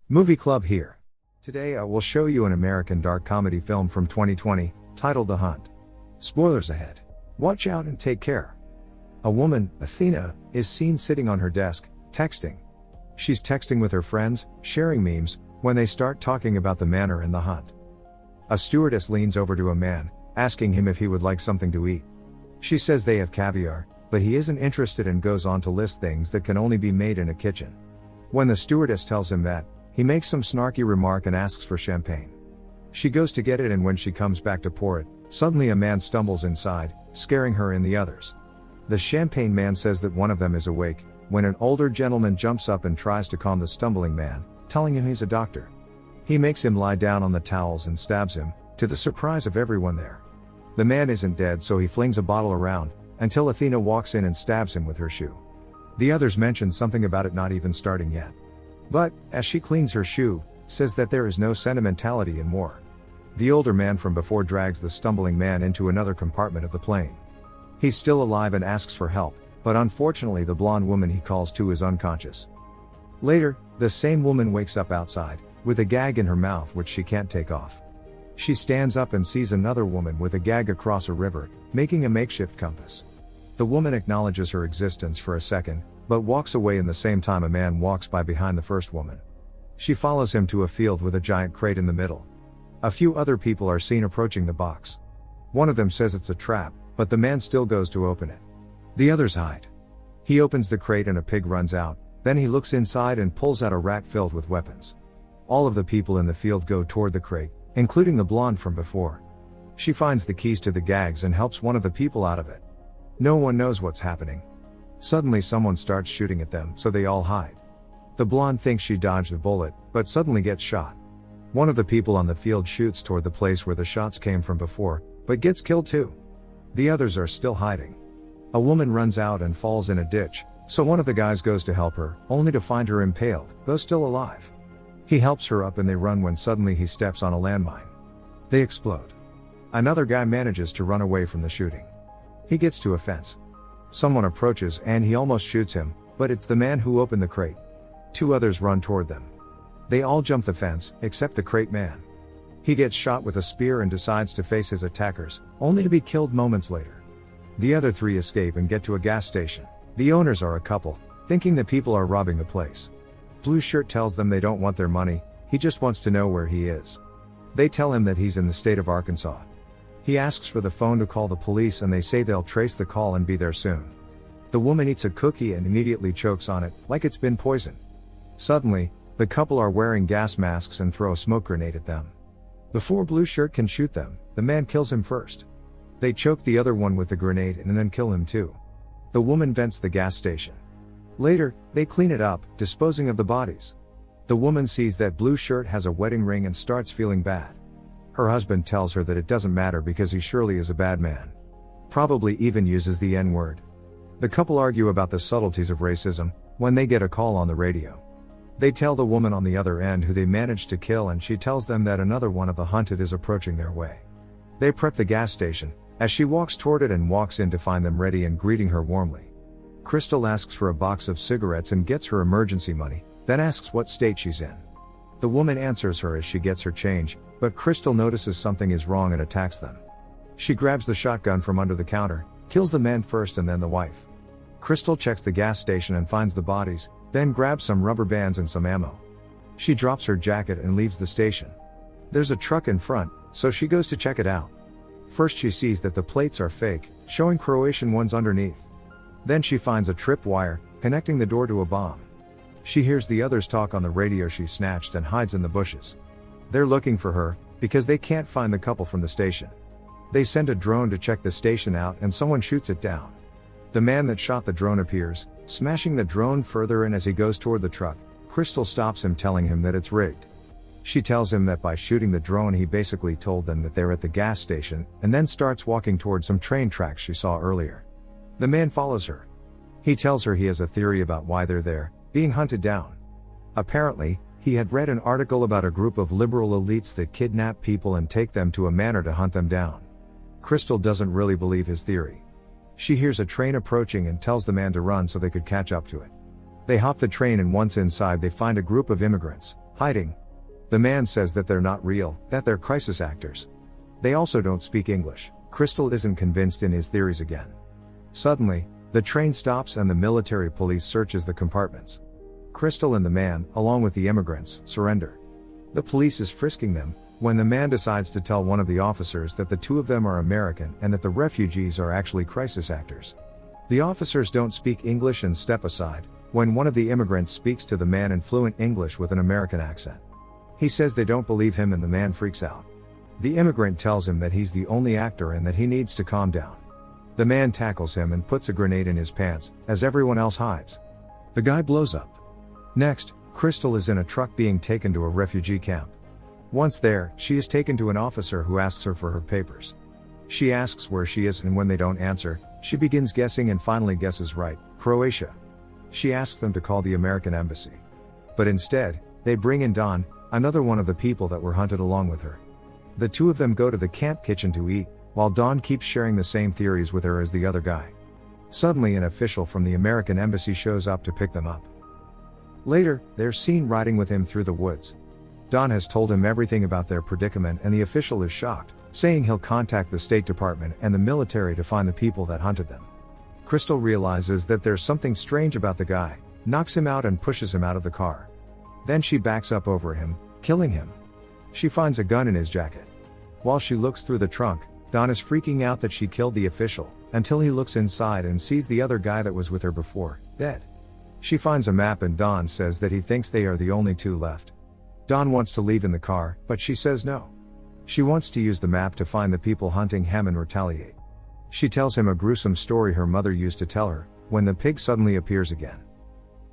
Movie Club here. Today I will show you an American dark comedy film from 2020, titled The Hunt. Spoilers ahead. Watch out and take care. A woman, Athena, is seen sitting on her desk, texting. She's texting with her friends, sharing memes, when they start talking about the manor and the hunt. A stewardess leans over to a man, asking him if he would like something to eat. She says they have caviar, but he isn't interested and goes on to list things that can only be made in a kitchen. When the stewardess tells him that, he makes some snarky remark and asks for champagne. She goes to get it, and when she comes back to pour it, suddenly a man stumbles inside, scaring her and the others. The champagne man says that one of them is awake, when an older gentleman jumps up and tries to calm the stumbling man, telling him he's a doctor. He makes him lie down on the towels and stabs him, to the surprise of everyone there. The man isn't dead, so he flings a bottle around, until Athena walks in and stabs him with her shoe. The others mention something about it not even starting yet. But, as she cleans her shoe, says that there is no sentimentality in war. The older man from before drags the stumbling man into another compartment of the plane. He's still alive and asks for help, but unfortunately the blonde woman he calls to is unconscious. Later, the same woman wakes up outside, with a gag in her mouth which she can't take off. She stands up and sees another woman with a gag across a river, making a makeshift compass. The woman acknowledges her existence for a second, but walks away in the same time a man walks by behind the first woman. She follows him to a field with a giant crate in the middle. A few other people are seen approaching the box. One of them says it's a trap, but the man still goes to open it. The others hide. He opens the crate and a pig runs out, then he looks inside and pulls out a rack filled with weapons. All of the people in the field go toward the crate, including the blonde from before. She finds the keys to the gags and helps one of the people out of it. No one knows what's happening. Suddenly someone starts shooting at them, so they all hide. The blonde thinks she dodged a bullet, but suddenly gets shot. One of the people on the field shoots toward the place where the shots came from before, but gets killed too. The others are still hiding. A woman runs out and falls in a ditch, so one of the guys goes to help her, only to find her impaled, though still alive. He helps her up and they run when suddenly he steps on a landmine. They explode. Another guy manages to run away from the shooting. He gets to a fence. Someone approaches and he almost shoots him, but it's the man who opened the crate. Two others run toward them. They all jump the fence, except the crate man. He gets shot with a spear and decides to face his attackers, only to be killed moments later. The other three escape and get to a gas station. The owners are a couple, thinking the people are robbing the place. Blue Shirt tells them they don't want their money, he just wants to know where he is. They tell him that he's in the state of Arkansas. He asks for the phone to call the police and they say they'll trace the call and be there soon. The woman eats a cookie and immediately chokes on it, like it's been poisoned. Suddenly, the couple are wearing gas masks and throw a smoke grenade at them. Before Blue Shirt can shoot them, the man kills him first. They choke the other one with the grenade and then kill him too. The woman vents the gas station. Later, they clean it up, disposing of the bodies. The woman sees that Blue Shirt has a wedding ring and starts feeling bad. Her husband tells her that it doesn't matter because he surely is a bad man. Probably even uses the N-word. The couple argue about the subtleties of racism, when they get a call on the radio. They tell the woman on the other end who they managed to kill and she tells them that another one of the hunted is approaching their way. They prep the gas station, as she walks toward it and walks in to find them ready and greeting her warmly. Crystal asks for a box of cigarettes and gets her emergency money, then asks what state she's in. The woman answers her as she gets her change, but Crystal notices something is wrong and attacks them. She grabs the shotgun from under the counter, kills the man first and then the wife. Crystal checks the gas station and finds the bodies, then grabs some rubber bands and some ammo. She drops her jacket and leaves the station. There's a truck in front, so she goes to check it out. First she sees that the plates are fake, showing Croatian ones underneath. Then she finds a tripwire, connecting the door to a bomb. She hears the others talk on the radio she snatched and hides in the bushes. They're looking for her, because they can't find the couple from the station. They send a drone to check the station out and someone shoots it down. The man that shot the drone appears, smashing the drone further, and as he goes toward the truck, Crystal stops him telling him that it's rigged. She tells him that by shooting the drone he basically told them that they're at the gas station, and then starts walking toward some train tracks she saw earlier. The man follows her. He tells her he has a theory about why they're there, being hunted down. Apparently, he had read an article about a group of liberal elites that kidnap people and take them to a manor to hunt them down. Crystal doesn't really believe his theory. She hears a train approaching and tells the man to run so they could catch up to it. They hop the train and once inside they find a group of immigrants, hiding. The man says that they're not real, that they're crisis actors. They also don't speak English. Crystal isn't convinced in his theories again. Suddenly, the train stops and the military police searches the compartments. Crystal and the man, along with the immigrants, surrender. The police is frisking them, when the man decides to tell one of the officers that the two of them are American and that the refugees are actually crisis actors. The officers don't speak English and step aside, when one of the immigrants speaks to the man in fluent English with an American accent. He says they don't believe him and the man freaks out. The immigrant tells him that he's the only actor and that he needs to calm down. The man tackles him and puts a grenade in his pants, as everyone else hides. The guy blows up. Next, Crystal is in a truck being taken to a refugee camp. Once there, she is taken to an officer who asks her for her papers. She asks where she is, and when they don't answer, she begins guessing and finally guesses right, Croatia. She asks them to call the American embassy. But instead, they bring in Don, another one of the people that were hunted along with her. The two of them go to the camp kitchen to eat, while Don keeps sharing the same theories with her as the other guy. Suddenly an official from the American embassy shows up to pick them up. Later, they're seen riding with him through the woods. Don has told him everything about their predicament and the official is shocked, saying he'll contact the State Department and the military to find the people that hunted them. Crystal realizes that there's something strange about the guy, knocks him out and pushes him out of the car. Then she backs up over him, killing him. She finds a gun in his jacket. While she looks through the trunk, Don is freaking out that she killed the official, until he looks inside and sees the other guy that was with her before, dead. She finds a map and Don says that he thinks they are the only two left. Don wants to leave in the car, but she says no. She wants to use the map to find the people hunting him and retaliate. She tells him a gruesome story her mother used to tell her, when the pig suddenly appears again.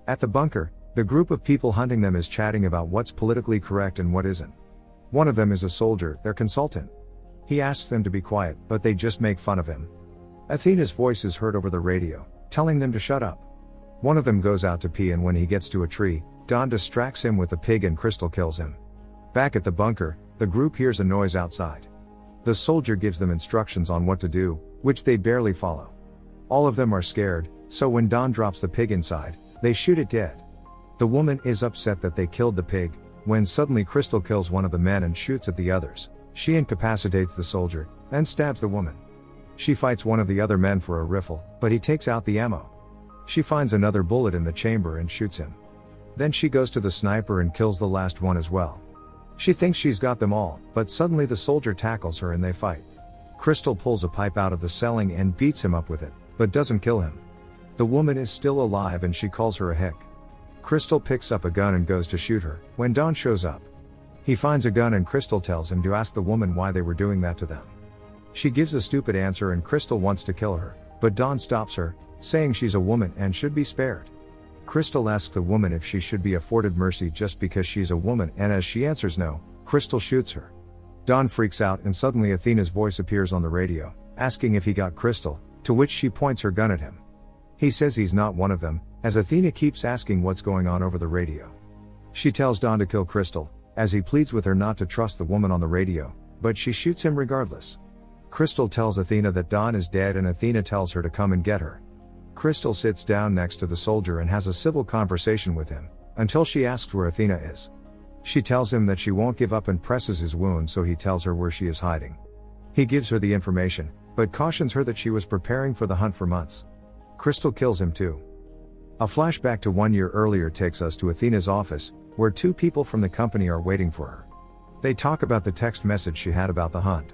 At the bunker, the group of people hunting them is chatting about what's politically correct and what isn't. One of them is a soldier, their consultant. He asks them to be quiet, but they just make fun of him. Athena's voice is heard over the radio, telling them to shut up. One of them goes out to pee and when he gets to a tree, Don distracts him with the pig and Crystal kills him. Back at the bunker, the group hears a noise outside. The soldier gives them instructions on what to do, which they barely follow. All of them are scared, so when Don drops the pig inside, they shoot it dead. The woman is upset that they killed the pig, when suddenly Crystal kills one of the men and shoots at the others. She incapacitates the soldier, then stabs the woman. She fights one of the other men for a riffle, but he takes out the ammo. She finds another bullet in the chamber and shoots him. Then she goes to the sniper and kills the last one as well. She thinks she's got them all, but suddenly the soldier tackles her and they fight. Crystal pulls a pipe out of the ceiling and beats him up with it, but doesn't kill him. The woman is still alive and she calls her a hick. Crystal picks up a gun and goes to shoot her, when Don shows up. He finds a gun and Crystal tells him to ask the woman why they were doing that to them. She gives a stupid answer and Crystal wants to kill her, but Don stops her, saying she's a woman and should be spared. Crystal asks the woman if she should be afforded mercy just because she's a woman, and as she answers no, Crystal shoots her. Don freaks out and suddenly Athena's voice appears on the radio, asking if he got Crystal, to which she points her gun at him. He says he's not one of them, as Athena keeps asking what's going on over the radio. She tells Don to kill Crystal, as he pleads with her not to trust the woman on the radio, but she shoots him regardless. Crystal tells Athena that Don is dead and Athena tells her to come and get her. Crystal sits down next to the soldier and has a civil conversation with him, until she asks where Athena is. She tells him that she won't give up and presses his wound, so he tells her where she is hiding. He gives her the information, but cautions her that she was preparing for the hunt for months. Crystal kills him too. A flashback to 1 year earlier takes us to Athena's office, where two people from the company are waiting for her. They talk about the text message she had about the hunt.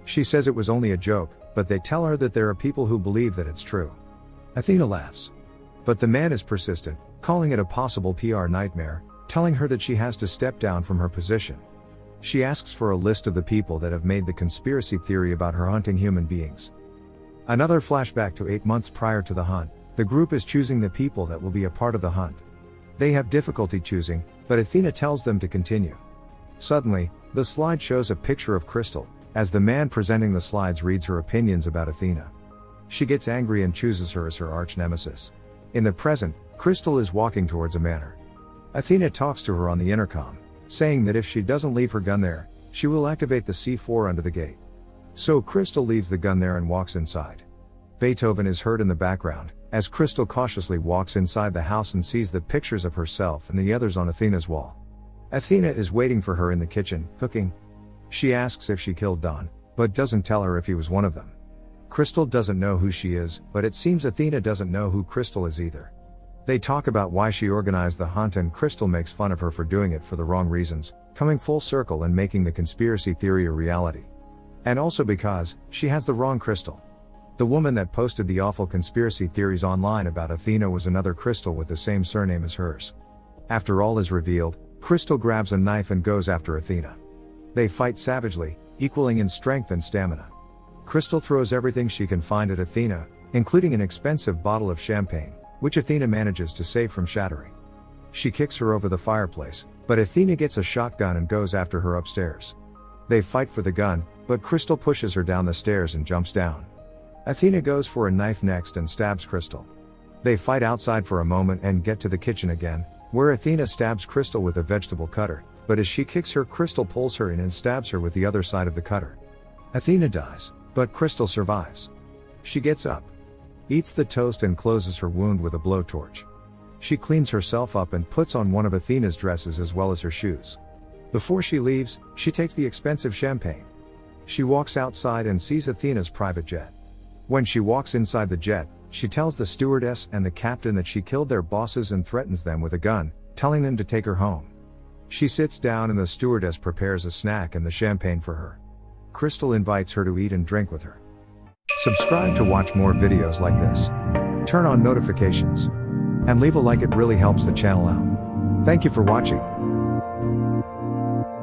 She says it was only a joke, but they tell her that there are people who believe that it's true. Athena laughs. But the man is persistent, calling it a possible PR nightmare, telling her that she has to step down from her position. She asks for a list of the people that have made the conspiracy theory about her hunting human beings. Another flashback to 8 months prior to the hunt, the group is choosing the people that will be a part of the hunt. They have difficulty choosing, but Athena tells them to continue. Suddenly, the slide shows a picture of Crystal, as the man presenting the slides reads her opinions about Athena. She gets angry and chooses her as her arch-nemesis. In the present, Crystal is walking towards a manor. Athena talks to her on the intercom, saying that if she doesn't leave her gun there, she will activate the C4 under the gate. So Crystal leaves the gun there and walks inside. Beethoven is heard in the background, as Crystal cautiously walks inside the house and sees the pictures of herself and the others on Athena's wall. Athena is waiting for her in the kitchen, cooking. She asks if she killed Don, but doesn't tell her if he was one of them. Crystal doesn't know who she is, but it seems Athena doesn't know who Crystal is either. They talk about why she organized the hunt, and Crystal makes fun of her for doing it for the wrong reasons, coming full circle and making the conspiracy theory a reality. And also because she has the wrong Crystal. The woman that posted the awful conspiracy theories online about Athena was another Crystal with the same surname as hers. After all is revealed, Crystal grabs a knife and goes after Athena. They fight savagely, equaling in strength and stamina. Crystal throws everything she can find at Athena, including an expensive bottle of champagne, which Athena manages to save from shattering. She kicks her over the fireplace, but Athena gets a shotgun and goes after her upstairs. They fight for the gun, but Crystal pushes her down the stairs and jumps down. Athena goes for a knife next and stabs Crystal. They fight outside for a moment and get to the kitchen again, where Athena stabs Crystal with a vegetable cutter, but as she kicks her, Crystal pulls her in and stabs her with the other side of the cutter. Athena dies, but Crystal survives. She gets up, eats the toast and closes her wound with a blowtorch. She cleans herself up and puts on one of Athena's dresses as well as her shoes. Before she leaves, she takes the expensive champagne. She walks outside and sees Athena's private jet. When she walks inside the jet, she tells the stewardess and the captain that she killed their bosses and threatens them with a gun, telling them to take her home. She sits down and the stewardess prepares a snack and the champagne for her. Crystal invites her to eat and drink with her. Subscribe to watch more videos like this. Turn on notifications. And leave a like, it really helps the channel out. Thank you for watching.